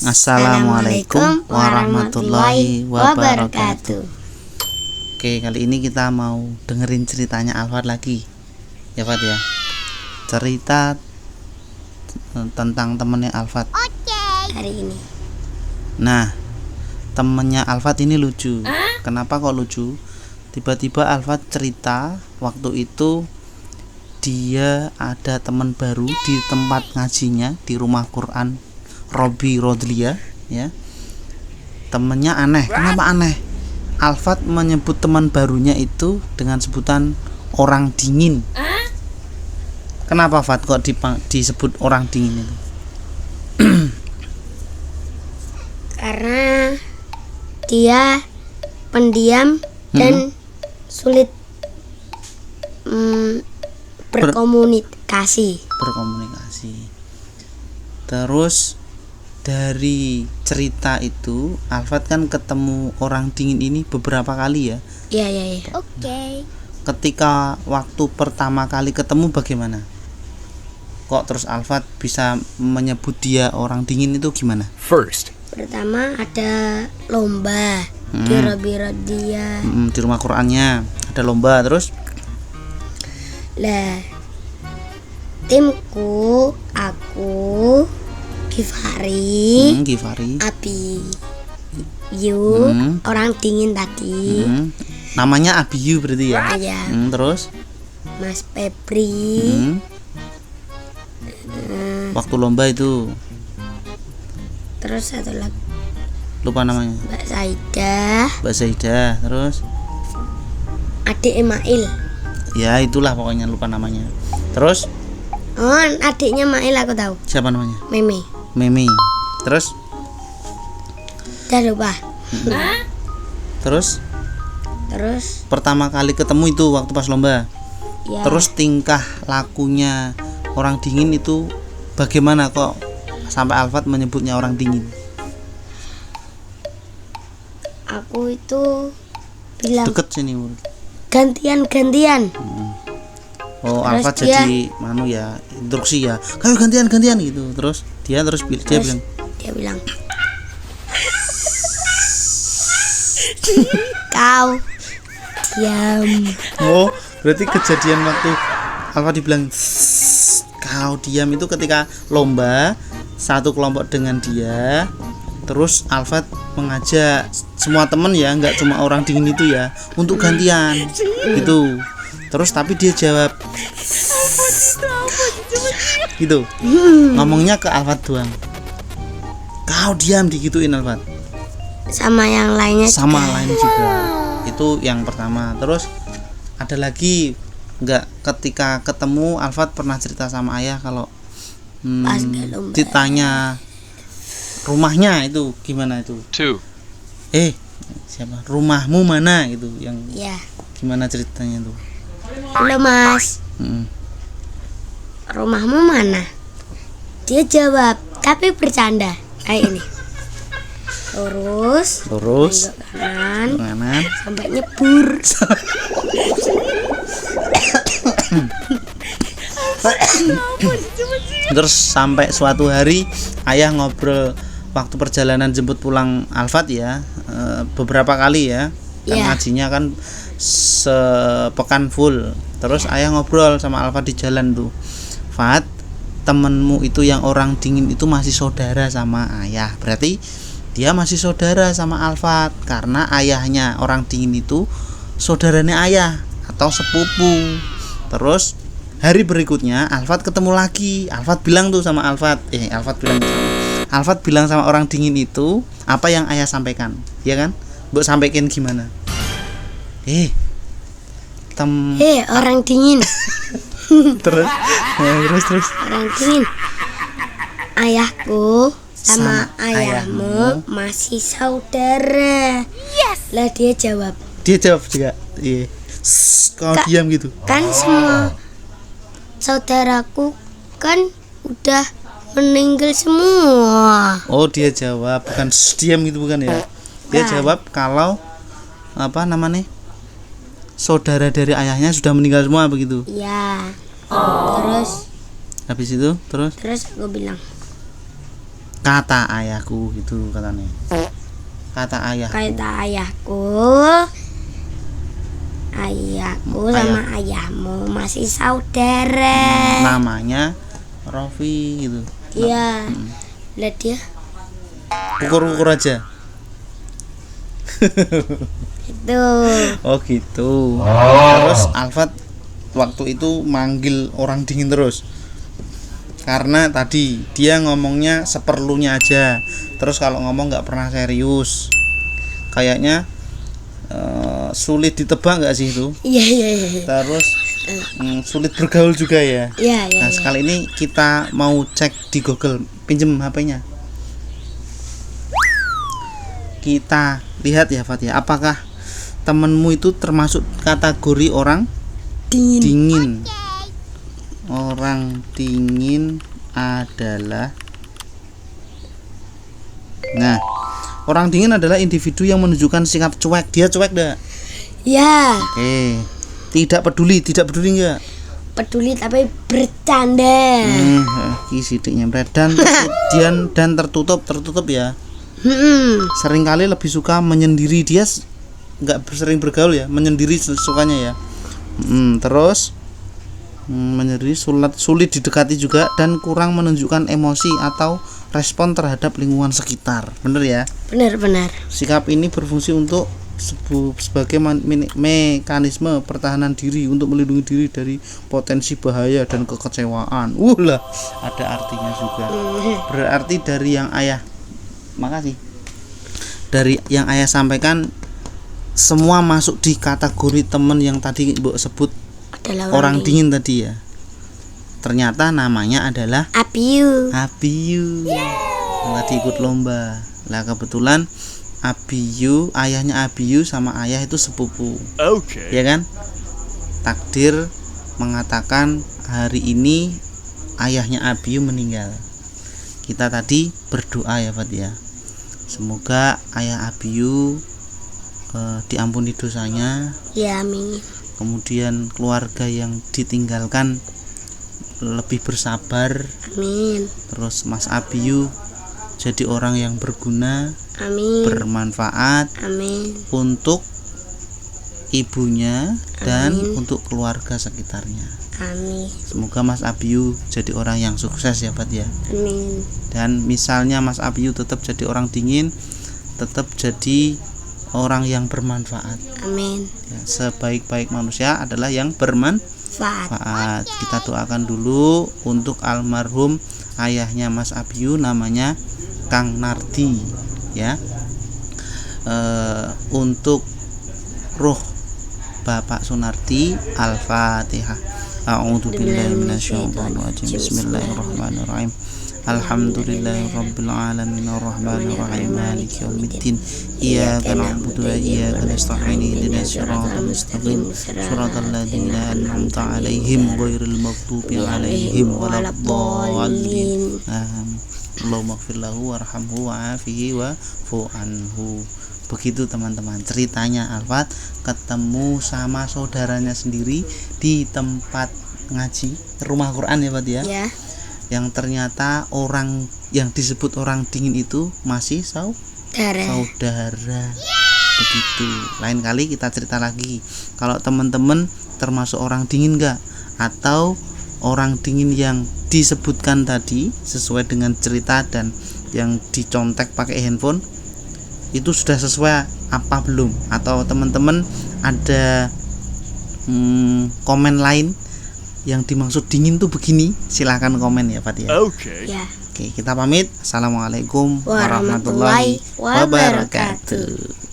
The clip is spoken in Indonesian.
Assalamualaikum warahmatullahi wabarakatuh. Oke, kali ini kita mau dengerin ceritanya Alfat lagi. Ya Fat ya. Cerita tentang temennya Alfat. Hari ini. Nah, temennya Alfat ini lucu. Kenapa kok lucu? Tiba-tiba Alfat cerita waktu itu dia ada teman baru di tempat ngajinya di rumah Quran Robi Rodlia ya. Temennya aneh. Kenapa aneh? Alfat menyebut teman barunya itu dengan sebutan orang dingin. Kenapa Fat kok disebut orang dingin itu? Karena dia pendiam dan sulit berkomunikasi. Terus dari cerita itu Alfat kan ketemu orang dingin ini beberapa kali ya. Iya. Oke. Ketika waktu pertama kali ketemu bagaimana? Kok terus Alfat bisa menyebut dia orang dingin itu gimana? Pertama ada lomba di Robi-Rodia. Di rumah Qurannya ada lomba terus. Lah, timku, aku, Gifari, Abi, orang dingin tadi. Namanya Abiyu berarti ya? Iya. Terus Mas Febri. Waktu lomba itu. Terus satu lagi Lupa namanya. Mbak Zaidah. Terus adik Email. Ya itulah pokoknya lupa namanya. Terus adiknya Mail aku tahu. siapa namanya? Meme. Terus Udah lupa. Terus pertama kali ketemu itu waktu pas lomba. Ya. Terus tingkah lakunya orang dingin itu bagaimana kok sampai Alfat menyebutnya orang dingin? Aku itu bilang Deket sini murid. gantian. Oh, Terus Alfat jadi instruksi ya. Kayu gantian gitu. Terus dia bilang kau diam. oh, berarti kejadian waktu Alfat dibilang kau diam itu ketika lomba satu kelompok dengan dia. Terus Alfat mengajak semua teman ya, nggak cuma orang dingin itu ya, untuk gantian gitu. Terus tapi dia jawab gitu, ngomongnya ke Alfat doang. Kau diam, digituin Alfat. Sama yang lainnya juga. Itu yang pertama. Terus ada lagi nggak ketika ketemu Alfat pernah cerita sama ayah kalau ditanya rumahnya itu gimana itu? Siapa? Rumahmu mana gitu yang gimana ceritanya tuh? Halo Mas. Rumahmu mana? Dia jawab tapi bercanda kayak ini. Lurus kanan sampai nyebur. Terus sampai suatu hari ayah ngobrol waktu perjalanan jemput pulang Alfat ya, beberapa kali ya, kan ngajinya kan sepekan full. Terus ayah ngobrol sama Alfat di jalan tuh, Fat, temenmu itu yang orang dingin itu masih saudara sama ayah, berarti dia masih saudara sama Alfat karena ayahnya orang dingin itu saudaranya ayah atau sepupu. Terus hari berikutnya Alfat ketemu lagi. Alfat bilang sama orang dingin itu apa yang ayah sampaikan, ya kan? Mbok sampaikan gimana? Orang dingin. terus Orang dingin. Ayahku sama ayahmu masih saudara. Lah dia jawab juga. Kau diam gitu. Kan semua saudaraku kan udah meninggal semua. Oh, dia jawab bukan diam gitu bukan ya? Dia jawab kalau saudara dari ayahnya sudah meninggal semua begitu. Iya. Terus habis itu terus aku bilang kata ayahku gitu katanya. Kata ayahku sama ayahmu masih saudara. Namanya Rofi gitu. Iya. Lihat dia. Ukur-ukur aja. Itu. Oh gitu. Terus Alfat waktu itu manggil orang dingin terus. Karena tadi dia ngomongnya seperlunya aja. Terus kalau ngomong nggak pernah serius. Kayaknya sulit ditebak nggak sih itu? Iya. Terus sulit bergaul juga ya. Iya. Nah sekali ini kita mau cek di Google. Pinjem HP-nya. Kita lihat ya Fat ya. Apakah temenmu itu termasuk kategori orang dingin? Orang dingin adalah orang dingin adalah individu yang menunjukkan sikap cuek. Dia cuek enggak? Ya. Oke. Tidak peduli enggak? Peduli tapi bercanda. Sidiknya dan tertutup ya. Seringkali lebih suka menyendiri. Dia enggak sering bergaul ya, menyendiri sukanya ya. Terus menyendiri, sulit didekati juga, dan kurang menunjukkan emosi atau respon terhadap lingkungan sekitar. Bener ya? Benar. Sikap ini berfungsi untuk sebagai mekanisme pertahanan diri untuk melindungi diri dari potensi bahaya dan kekecewaan. Lah, ada artinya juga. Berarti dari yang ayah sampaikan semua masuk di kategori teman yang tadi Mbok sebut adalah orang dingin tadi ya. Ternyata namanya adalah Abiyu. Tadi ikut lomba. Lah kebetulan ayahnya Abiyu sama ayah itu sepupu. Ya kan? Takdir mengatakan hari ini ayahnya Abiyu meninggal. Kita tadi berdoa ya Fat ya. Semoga ayah Abiyu diampuni dosanya. Ya amin. Kemudian keluarga yang ditinggalkan lebih bersabar. Amin. Terus Mas Abiyu jadi orang yang berguna. Amin. Bermanfaat. Amin. Untuk ibunya dan Amin. untuk keluarga sekitarnya. Amin. Semoga Mas Abiyu jadi orang yang sukses ya Pat ya. Amin. Dan misalnya Mas Abiyu tetap jadi orang dingin, tetap jadi orang yang bermanfaat. Amin. Ya, sebaik-baik manusia adalah yang bermanfaat. Kita doakan dulu untuk almarhum ayahnya Mas Abiyu, namanya Kang Nardi ya. Untuk ruh Bapak Sunardi, Al-Fatihah. A'udzubillahi minasyaitonirrajim. Bismillahirrahmanirrahim. Alhamdulillahirabbil alamin arrahmanir rahim maliki yaumiddin iyyaka na'budu wa iyyaka nasta'in ihdinas siratal mustaqim siratal ladzina an'amta 'alaihim ghairil maghdubi 'alaihim waladdallin. Allahumma ighfir lahu warhamhu wa'afihi wa'fu anhu. Begitu teman-teman ceritanya Alfat ketemu sama saudaranya sendiri di tempat ngaji rumah Quran ya Pak ya. Ya. Yang ternyata orang yang disebut orang dingin itu masih saudara. Begitu. Lain kali kita cerita lagi. Kalau teman-teman termasuk orang dingin enggak, atau orang dingin yang disebutkan tadi sesuai dengan cerita dan yang dicontek pakai handphone itu sudah sesuai apa belum, atau teman-teman ada komen lain yang dimaksud dingin tuh begini, silahkan komen ya Pak ya. Oke, kita pamit. Assalamualaikum warahmatullahi wabarakatuh.